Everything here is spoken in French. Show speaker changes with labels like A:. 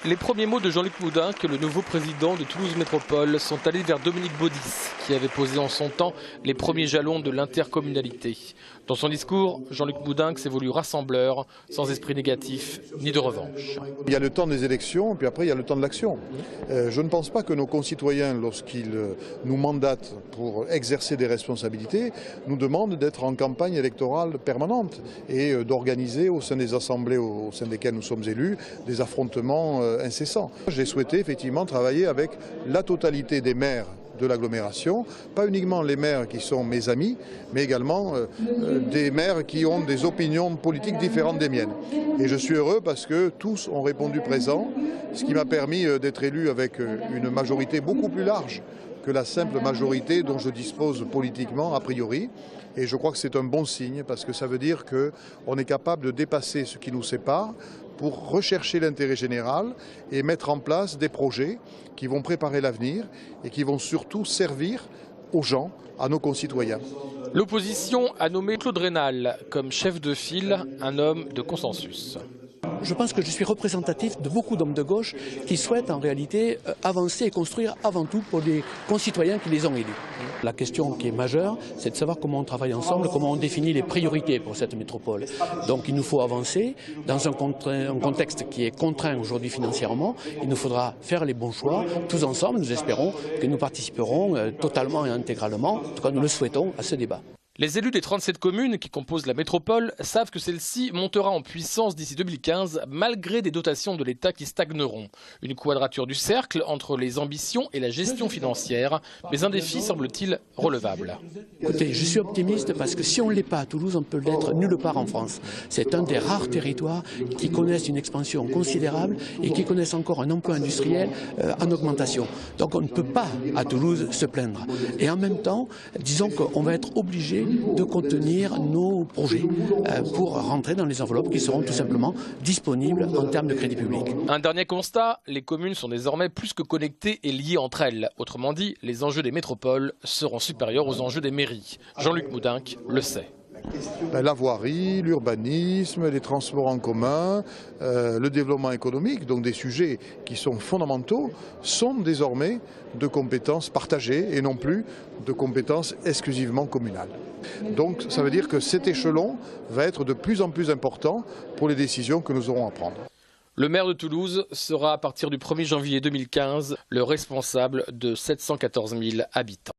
A: Les premiers mots de Jean-Luc Moudenc, le nouveau président de Toulouse Métropole, sont allés vers Dominique Baudis, qui avait posé en son temps les premiers jalons de l'intercommunalité. Dans son discours, Jean-Luc Moudenc s'est voulu rassembleur, sans esprit négatif ni de revanche.
B: Il y a le temps des élections, puis après il y a le temps de l'action. Je ne pense pas que nos concitoyens, lorsqu'ils nous mandatent pour exercer des responsabilités, nous demandent d'être en campagne électorale permanente et d'organiser au sein des assemblées au sein desquelles nous sommes élus des affrontements incessants. J'ai souhaité effectivement travailler avec la totalité des maires de l'agglomération, pas uniquement les maires qui sont mes amis, mais également des maires qui ont des opinions politiques différentes des miennes. Et je suis heureux parce que tous ont répondu présent, ce qui m'a permis d'être élu avec une majorité beaucoup plus large que la simple majorité dont je dispose politiquement a priori. Et je crois que c'est un bon signe parce que ça veut dire qu'on est capable de dépasser ce qui nous sépare pour rechercher l'intérêt général et mettre en place des projets qui vont préparer l'avenir et qui vont surtout servir aux gens, à nos concitoyens.
A: L'opposition a nommé Claude Raynal comme chef de file, un homme de consensus.
C: Je pense que je suis représentatif de beaucoup d'hommes de gauche qui souhaitent en réalité avancer et construire avant tout pour les concitoyens qui les ont élus. La question qui est majeure, c'est de savoir comment on travaille ensemble, comment on définit les priorités pour cette métropole. Donc il nous faut avancer dans un contexte qui est contraint aujourd'hui financièrement. Il nous faudra faire les bons choix. Tous ensemble, nous espérons que nous participerons totalement et intégralement, en tout cas nous le souhaitons, à ce débat.
A: Les élus des 37 communes qui composent la métropole savent que celle-ci montera en puissance d'ici 2015 malgré des dotations de l'État qui stagneront. Une quadrature du cercle entre les ambitions et la gestion financière, mais un défi semble-t-il relevable.
C: Écoutez, je suis optimiste parce que si on ne l'est pas à Toulouse, on peut l'être nulle part en France. C'est un des rares territoires qui connaissent une expansion considérable et qui connaissent encore un emploi industriel en augmentation. Donc on ne peut pas à Toulouse se plaindre. Et en même temps, disons qu'on va être obligé de contenir nos projets pour rentrer dans les enveloppes qui seront tout simplement disponibles en termes de crédit public.
A: Un dernier constat, les communes sont désormais plus que connectées et liées entre elles. Autrement dit, les enjeux des métropoles seront supérieurs aux enjeux des mairies. Jean-Luc Moudenc le sait.
B: La voirie, l'urbanisme, les transports en commun, le développement économique, donc des sujets qui sont fondamentaux, sont désormais de compétences partagées et non plus de compétences exclusivement communales. Donc ça veut dire que cet échelon va être de plus en plus important pour les décisions que nous aurons à prendre.
A: Le maire de Toulouse sera à partir du 1er janvier 2015 le responsable de 714 000 habitants.